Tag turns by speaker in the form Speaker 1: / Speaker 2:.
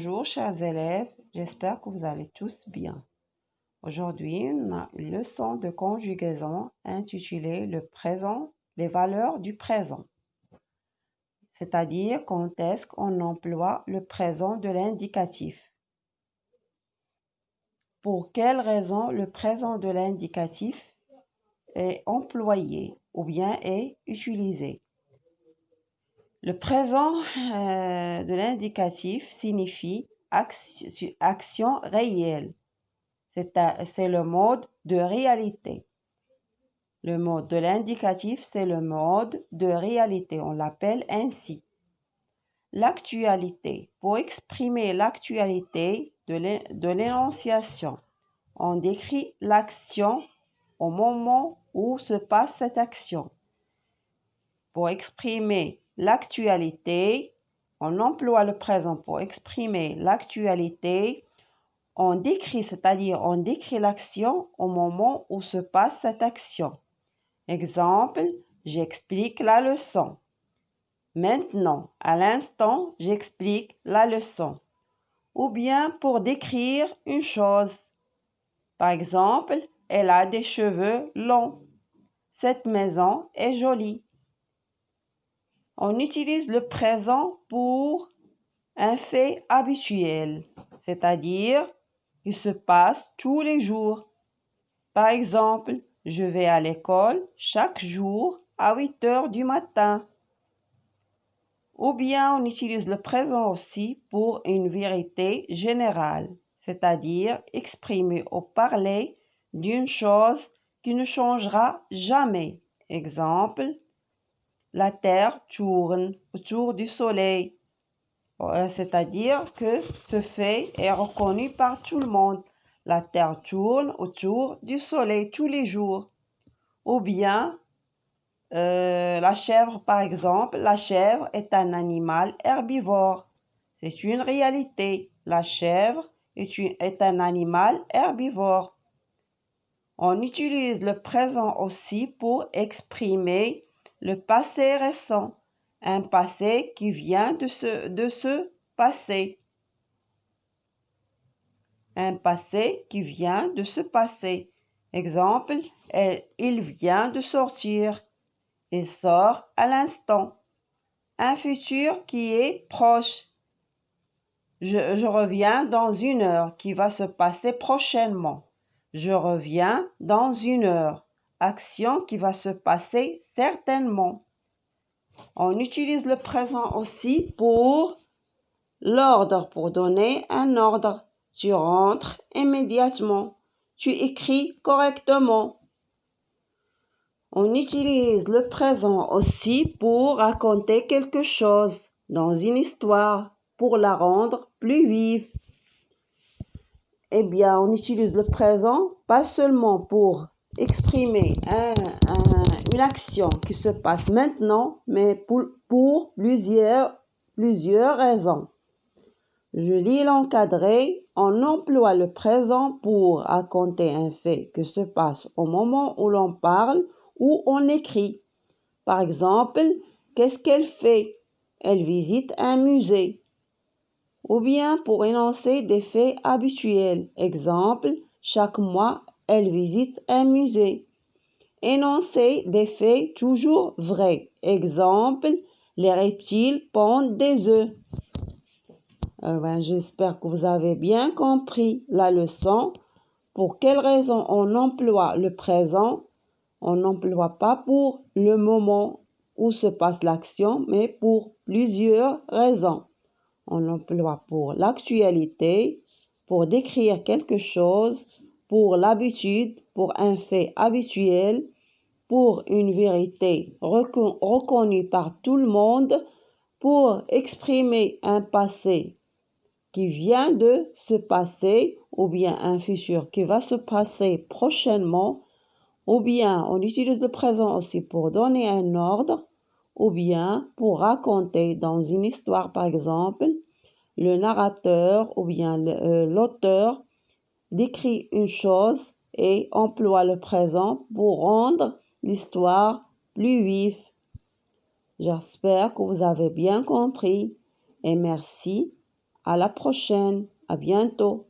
Speaker 1: Bonjour chers élèves, j'espère que vous allez tous bien. Aujourd'hui, on a une leçon de conjugaison intitulée Le présent, les valeurs du présent. C'est-à-dire quand est-ce qu'on emploie le présent de l'indicatif. Pour quelle raison le présent de l'indicatif est employé ou bien est utilisé. Le présent de l'indicatif signifie action réelle. C'est le mode de réalité. Le mode de l'indicatif, c'est le mode de réalité. On l'appelle ainsi. L'actualité. Pour exprimer l'actualité de l'énonciation, on décrit l'action au moment où se passe cette action. Pour exprimer l'actualité, on emploie le présent pour exprimer l'actualité. On décrit, c'est-à-dire on décrit l'action au moment où se passe cette action. Exemple, j'explique la leçon. Maintenant, à l'instant, j'explique la leçon. Ou bien pour décrire une chose. Par exemple, elle a des cheveux longs. Cette maison est jolie. On utilise le présent pour un fait habituel, c'est-à-dire qui se passe tous les jours. Par exemple, je vais à l'école chaque jour à 8 heures du matin. Ou bien on utilise le présent aussi pour une vérité générale, c'est-à-dire exprimer ou parler d'une chose qui ne changera jamais. Exemple, la Terre tourne autour du Soleil. C'est-à-dire que ce fait est reconnu par tout le monde. La Terre tourne autour du Soleil tous les jours. Ou bien, la chèvre, par exemple, la chèvre est un animal herbivore. C'est une réalité. La chèvre est un animal herbivore. On utilise le présent aussi pour exprimer le passé récent, un passé qui vient de se passer. Un passé qui vient de se passer. Exemple, il vient de sortir. Il sort à l'instant. Un futur qui est proche. Je reviens dans 1 heure, qui va se passer prochainement. Je reviens dans 1 heure. Action qui va se passer certainement. On utilise le présent aussi pour l'ordre, pour donner un ordre. Tu rentres immédiatement. Tu écris correctement. On utilise le présent aussi pour raconter quelque chose dans une histoire, pour la rendre plus vive. Eh bien, on utilise le présent pas seulement pour exprimer une action qui se passe maintenant, mais pour plusieurs raisons. Je lis l'encadré. On emploie le présent pour raconter un fait qui se passe au moment où l'on parle ou on écrit. Par exemple, qu'est-ce qu'elle fait? Elle visite un musée. Ou bien pour énoncer des faits habituels. Exemple, chaque mois, elle visite un musée. Énoncer des faits toujours vrais. Exemple, les reptiles pondent des œufs. J'espère que vous avez bien compris la leçon. Pour quelle raison on emploie le présent? On n'emploie pas pour le moment où se passe l'action, mais pour plusieurs raisons. On l'emploie pour l'actualité, pour décrire quelque chose, pour l'habitude, pour un fait habituel, pour une vérité reconnue par tout le monde, pour exprimer un passé qui vient de se passer ou bien un futur qui va se passer prochainement, ou bien on utilise le présent aussi pour donner un ordre, ou bien pour raconter dans une histoire, par exemple, le narrateur ou bien l'auteur décrit une chose et emploie le présent pour rendre l'histoire plus vive. J'espère que vous avez bien compris et merci. À la prochaine. À bientôt.